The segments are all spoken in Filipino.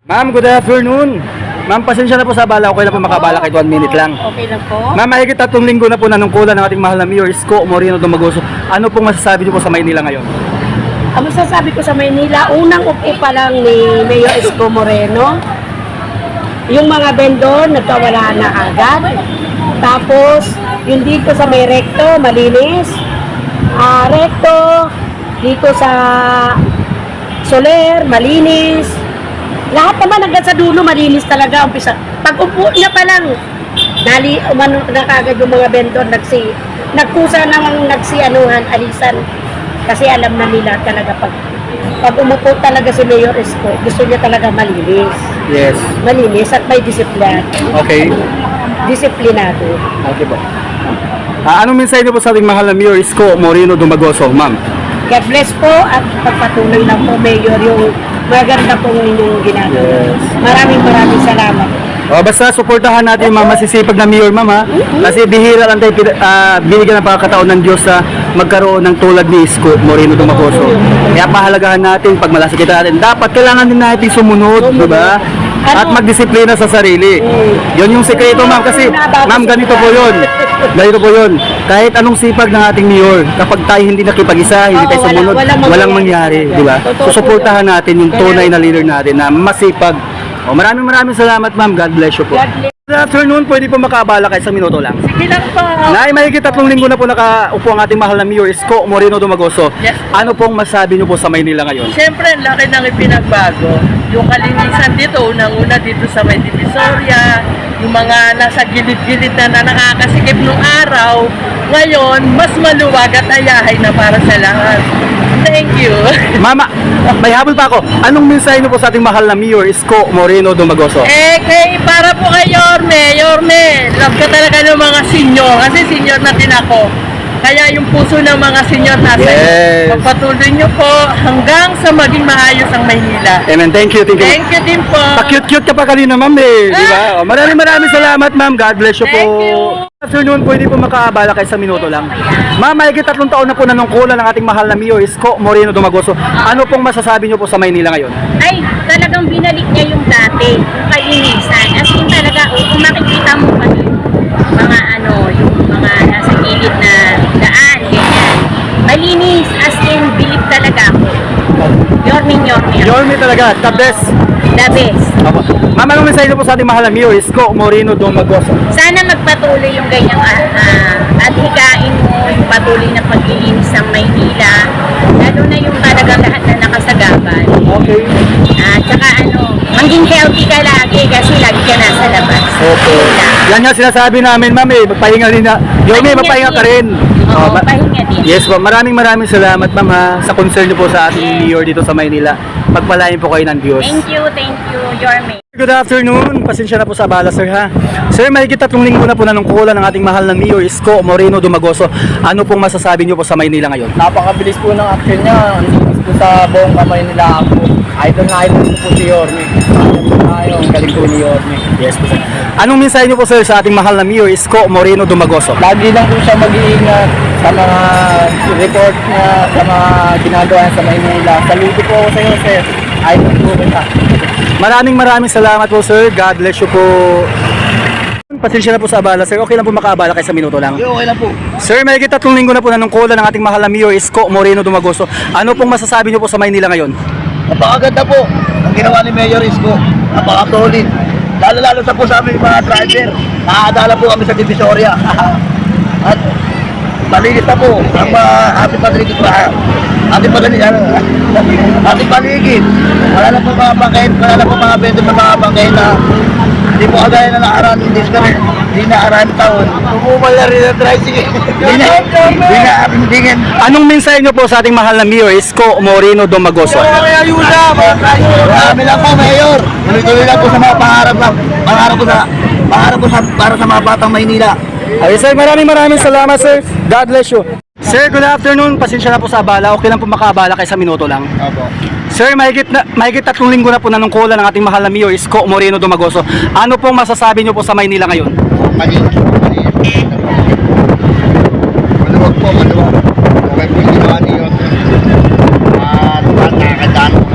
Ma'am, good afternoon. Ma'am, pasensya na po sa abala. Okay na po makabala kahit 1 minute lang. Okay lang po. Ma'am, mahigit 3 linggo na po nanungkulan ng ating mahal na Mayor Isko Moreno Dumagoso. Ano pong masasabi niyo po sa Maynila ngayon? Ang masasabi ko sa Maynila, unang upo pa lang ni Mayor Isko Moreno, yung mga vendor nagkawala na agad. Tapos, yung dito sa may recto, malinis. Recto, dito sa Soler, malinis. Lahat naman hanggang sa dulo, malinis talaga. Umpisa. Pag upo niya pa lang, na kagad yung mga vendor, nagkusa namang alisan. Kasi alam na nila talaga pag umupo talaga si Mayor Isko, gusto niya talaga malinis. Yes. Malinis at may disiplina. Okay. Disiplinado. Okay po. Anong mensahe niyo po sa ating mahal na Mayor Isko Moreno Dumagoso, ma'am? God bless po at pagpatuloy lang po, Mayor, yung maganda pong inyong ginagawa. Yes. Maraming salamat. Basta suportahan natin yung mga masisipag na mayor, ma'am, ha? Kasi bihira lang tayo binigyan ng pagkakataon ng Diyos sa magkaroon ng tulad ni Isko Moreno Dumagoso. Kaya pahalagahan natin, pag malasakit natin, dapat kailangan din natin sumunod, di ba? At magdisiplina sa sarili. Yun yung sekreto, ma'am, kasi ma'am, ganito po yun. Ganito po yun. Kahit anong sipag ng ating mayor, kapag tayo hindi nakipag-isa, hindi tayo sumunod, walang mangyari, di ba? Susuportahan natin yung tunay na leader natin na masipag. Maraming salamat, ma'am. God bless you po. Good afternoon, pwede po makaabala kayo sa minuto lang. Sige lang po. Nay, mahigit 3 linggo na po nakaupo ang ating mahal na Mayor Isko Moreno Dumagoso. Yes. Ano pong masabi niyo po sa Maynila ngayon? Siyempre, ang laki ng ipinagbago. Yung kalinisan dito, unang-una dito sa may Divisoria, yung mga nasa gilid-gilid na nakakasikip nung araw, ngayon, mas maluwag at ayahay na para sa lahat. Thank you. Mama, may habol pa ako. Anong mensahe niyo po sa ating mahal na Mayor Isko Moreno Dumagoso? Para po kay Yorme, love ka talaga ng mga senior, kasi senior na din ako. Kaya yung puso ng mga senior nasa Yes. pagpatuloy nyo po hanggang sa maging maayos ang Maynila. Amen. Thank you. Thank you din po. Pa-cute-cute ka pa kanina, ma'am, eh. Di ba? Maraming salamat, ma'am. God bless you po. Thank you. Good afternoon, pwede po makaabala kayo sa minuto lang. Ma'am, mahigit 3 taon na po nanungkulan ng ating mahal na Mayor Isko Moreno Dumagoso. Ano pong masasabi niyo po sa Maynila ngayon? Ay, talagang binalik niya yung dati, yung kalinisan. As in talaga, kung makikita mo pa yung mga nasa gilid na daan, ganyan. Malinis, as in, bilib talaga ako. Yorme. Yorme talaga, the best. The best. Ma'am, anong mensahe niyo po sa ating mahal na Mayor Isko Moreno Dumagoso? Sana magpatuloy yung ganyang at higain mo yung patuloy na paglilinis ng Maynila. Lalo na yung talagang lahat na nakasagabal. Okay. Tsaka maging healthy ka lagi kasi lagi ka nasa labas. Okay. Yan nga sinasabi namin, ma'am, eh. Magpahinga rin na. Yorme, magpahinga ka rin. Oo, pahinga din. Yes po, maraming salamat, ma'am, ha, sa concern niyo po sa ating mayor dito sa Maynila. Pagpalain po kayo ng Diyos. Thank you, Yorme. Good afternoon. Pasensya na po sa abala, sir, ha. Sir, mahigit 3 linggo na po nanungkulan ng ating mahal na Mayor Isko Moreno Dumagoso. Ano pong masasabi niyo po sa Maynila ngayon? Napakabilis po ng action niya. Ang po sa buong kamay nila ako. Idol na idol po si Yorme. Ang galing po ni Yorme. Yes po, sir. Anong mensahe niyo po, sir, sa ating mahal na Mayor Isko Moreno Dumagoso? Lagi lang po siya mag-iingat sa mga report niya, sa mga ginagawa niya sa Maynila. Saludo po ako sa iyo, sir. Idol po kita. Maraming salamat po, sir. God bless you po. Pasensya na po sa abala, sir. Okay lang po makaabala kayo sa minuto lang. Okay lang po. Sir, mahigit 3 linggo na po nanungkulan ng ating mahal na Mayor Isko Moreno Dumagoso. Ano pong masasabi niyo po sa Maynila ngayon? Napakaganda po ang ginawa ni Mayor Isko. Napaka-solid. Lalo sa po sa aming mga driver. Nakakadala po kami sa Divisoria. At malinis na po ang ating paligid. Ating paligid. Wala na po mga bangkain, wala na po mga vendor na mga bangkain na hindi po kagaya na nakaraan, hindi nakaraan taon. Umumal na rin ang tricycle. Hindi nga. Anong mensahe niyo po sa ating mahal na Mayor Isko Moreno Dumagoso? Marami lang po, Mayor. Tuloy-tuloy lang po sa mga pangarap po para sa mga batang Maynila. Okay, sir, maraming salamat, sir. God bless you. Sir, good afternoon. Pasensya na po sa abala. Okay lang po makaabala kayo sa minuto lang. Opo. Sir, mahigit 3 linggo na po nanungkulan ng ating mahal na Mayor Isko Moreno Dumagoso. Ano pong masasabi niyo po sa Maynila ngayon? Maluwag po. Okay po yung ginawa niyo. At nakakadaan po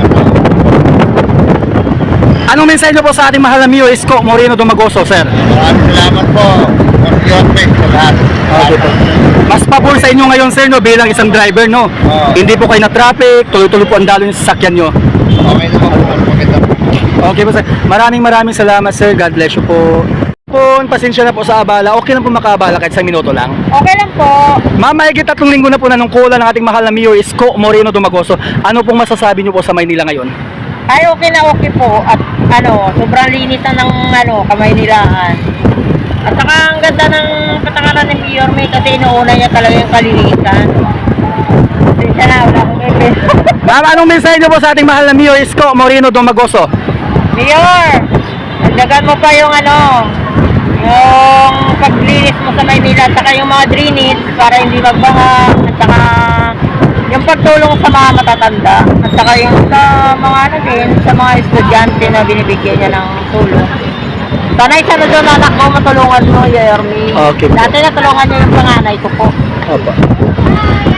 Anong mensahe niyo po sa ating mahal na Mayor Isko Moreno Dumagoso, sir? Maraming salamat po. Your best sa lahat. Okay po. Mas pabor sa inyo ngayon, sir, no, bilang isang driver, no? Oo. Hindi po kayo na traffic, tuloy-tuloy po ang dalo yung sasakyan nyo. Okay naman po. Maganda po. Okay po, sir. Maraming salamat, sir. God bless you po. Po, pasensya na po sa abala. Okay lang po makaabala kahit isang minuto lang. Okay lang po. Ma'am, mahigit 3 linggo na po nanungkulan ng ating mahal na Mayor Isko Moreno Dumagoso. Ano pong masasabi niyo po sa Maynila ngayon? Ay, okay na okay po. At sobrang linis na ng kamay nilaan. At saka ang ganda ng patakaran ni Mayor May kasi inuuna niya talaga yung kalinisan. Pasensya na, wala akong eme. Ma'am, anong mensahe niyo po sa ating mahal na Mayor Isko Moreno Dumagoso? Mayor, dagdagan mo pa yung yung paglinis mo sa Maynila at saka yung mga drainage para hindi magbaha at saka yung pagtulong sa mga matatanda at saka yung sa mga sa mga estudyante na binibigyan niya ng tulong. Sana isa na doon anak ko matulungan mo, Yermi. Okay po. Dati natulungan niya yung panganay ko po. Opo.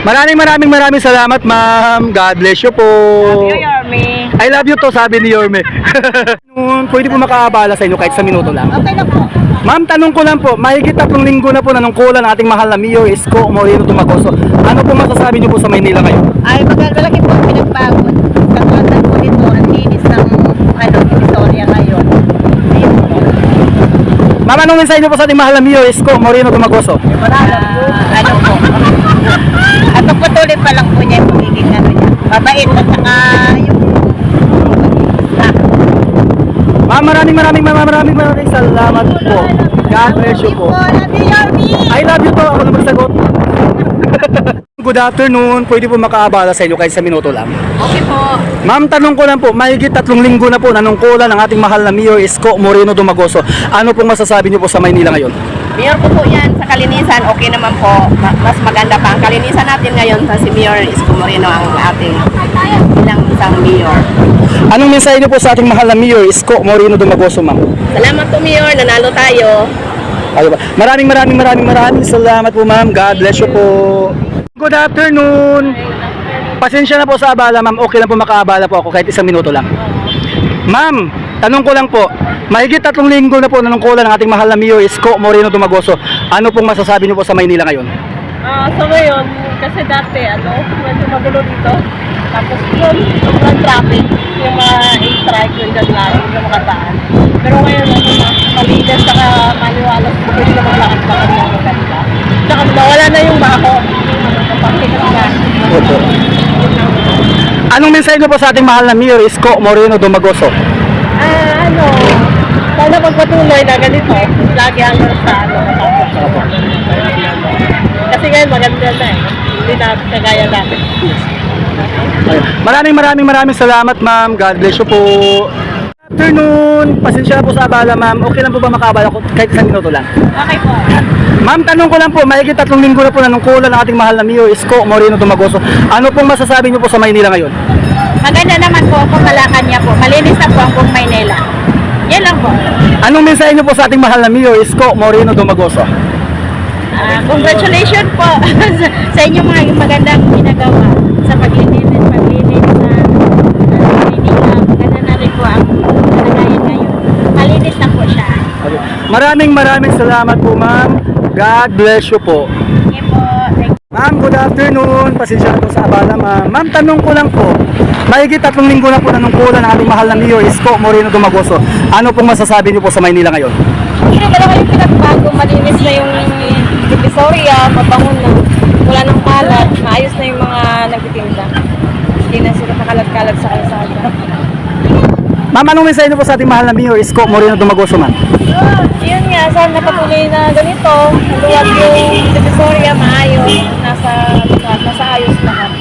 Maraming salamat, ma'am. God bless you po. Love you, Yermi. I love you to, sabi ni Yorme. Pwede po makaabala sa inyo kahit sa minuto lang. Okay na po. Ma'am, tanong ko lang po, mahigit 3 linggo na po nanungkulan ang ating mahal na Mayor Isko Moreno Dumagoso. Ano po masasabi niyo po sa Maynila ngayon? Ay, malaki po ang pinagbago. Katulad po dito, ang linis ng Divisoria ngayon. Ayun po. Ma'am, anong mensahe niyo po sa ating mahal na Mayor Isko Moreno Dumagoso? Ano po. At patuloy pa lang po niya yung pagiging niya. Mabait at saka yung Ma'am, maraming salamat po. God bless you po. I love you to. Ako na magsagot. Good afternoon. Pwede po makaabala sa inyo kahit sa minuto lang. okay po. Ma'am, tanong ko lang po, mahigit 3 linggo na po nanungkulan ng ating mahal na Mayor Isko Moreno Dumagoso. Ano pong masasabi niyo po sa Maynila ngayon? Mayor ko po yan sa kalinisan, okay naman po. Mas maganda pa ang kalinisan natin ngayon sa si Mayor Isko Moreno ang ating bilang isang mayor. Anong mensahe niyo po sa ating mahal na Mayor Isko Moreno Dumagoso, ma'am? Salamat po Mayor, nanalo tayo. Ayun ba? Maraming salamat po, ma'am. God bless you po. Good afternoon. Pasensya na po sa abala, ma'am. Okay lang po makaabala po ako kahit isang minuto lang. Ma'am, tanong ko lang po, mahigit 3 linggo na po nanungkulan ng ating mahal na Mayor Isko Moreno Dumagoso. Ano pong masasabi niyo po sa Maynila ngayon? So ngayon, kasi dati, medyo magulo dito. Tapos yun, sobrang traffic. Yung mga strike yung gagawin, yung mga daan. Pero ngayon, malinis, saka maliwalas. Pwede na mga lakad-lakad ng maganda. Saka nawala na yung bako. Opo. Anong mensahe niyo po sa ating mahal na Mayor Isko Moreno Dumagoso? Sana magpatuloy na ganito. Lagi hanggang sa matapos. Kasi ngayon maganda na eh. Hindi na kagaya natin. Maraming salamat, ma'am. God bless you po. Afternoon. Pasensya na po sa abala, ma'am. Okay lang po ba makaabala ko kahit isang minuto lang? Okay po. Ma'am, tanong ko lang po, mahigit 3 linggo na po nanungkulan ng ating mahal na Mayor Isko Moreno Dumagoso. Ano pong masasabi niyo po sa Maynila ngayon? Maganda naman po kung Malacanang po. Malinis na po ang buong Maynila. Yan lang po. Anong mensahe niyo po sa ating mahal na Mayor Isko Moreno Dumagoso? Congratulations po sa inyong mga magandang ginagawa sa paglinis na Maynila. Maganda na rin po ang kalagayan ngayon. Malinis na po siya. Maraming salamat po, ma'am. God bless you po. Sige po. Ma'am, good afternoon. Pasensya na po sa abala, ma'am. Ma'am, tanong ko lang po, mahigit 3 linggo na po nanungkulan ng ating mahal na Mayor Isko Moreno Dumagoso. Ano pong masasabi niyo po sa Maynila ngayon? Hindi ko lang yung pinagbago. Malinis na yung Divisoria, mabangon na. Wala nang kalat. Maayos na yung mga nagtitinda. Hindi na sila nakalat-kalat sa kalsada. Ma'am, anong mensahe niyo po sa ating mahal na Mayor Isko Moreno Dumagoso, ma'am? Yun nga, sana patuloy na ganito. Luwag yung Divisoria, maayos. Nasa ayos lahat.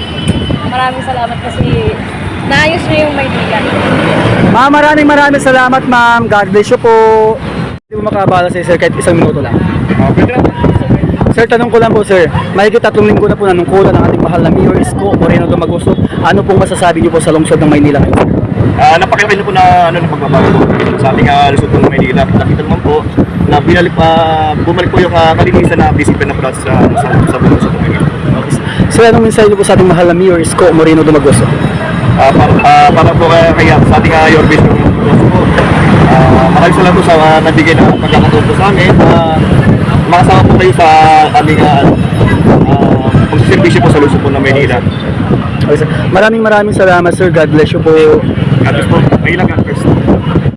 Maraming salamat kasi naayos na yung Maynila. Ma'am, maraming salamat, ma'am. God bless you po. Hindi mo makaabala sa sir kahit isang minuto lang. Sir, tanong ko lang po, sir. Mahigit 3 linggo na po nanungkulan ng ating mahal na Mayor Isko Moreno Dumagoso. Ano pong masasabi niyo po sa lungsod ng Maynila ngayon? Napakinggan po na ng pagbabago sa ating Luzon ng Maynila. Nakita naman po na bumalik po yung kalinisan na disiplina na po sa Luzon ng Maynila. Sir, anong mensahe niyo po sa ating mahal na Mayor Isko Moreno Dumagoso? Para po kaya sa ating your business po, lang po sa nabigay na pagkakataon po sa amin. Makasama po kayo sa aming pagsiservisyo po sa Luzon po ng Maynila. Okay, sir. Maraming salamat sir. God bless you po. God bless po. Maynila, God bless.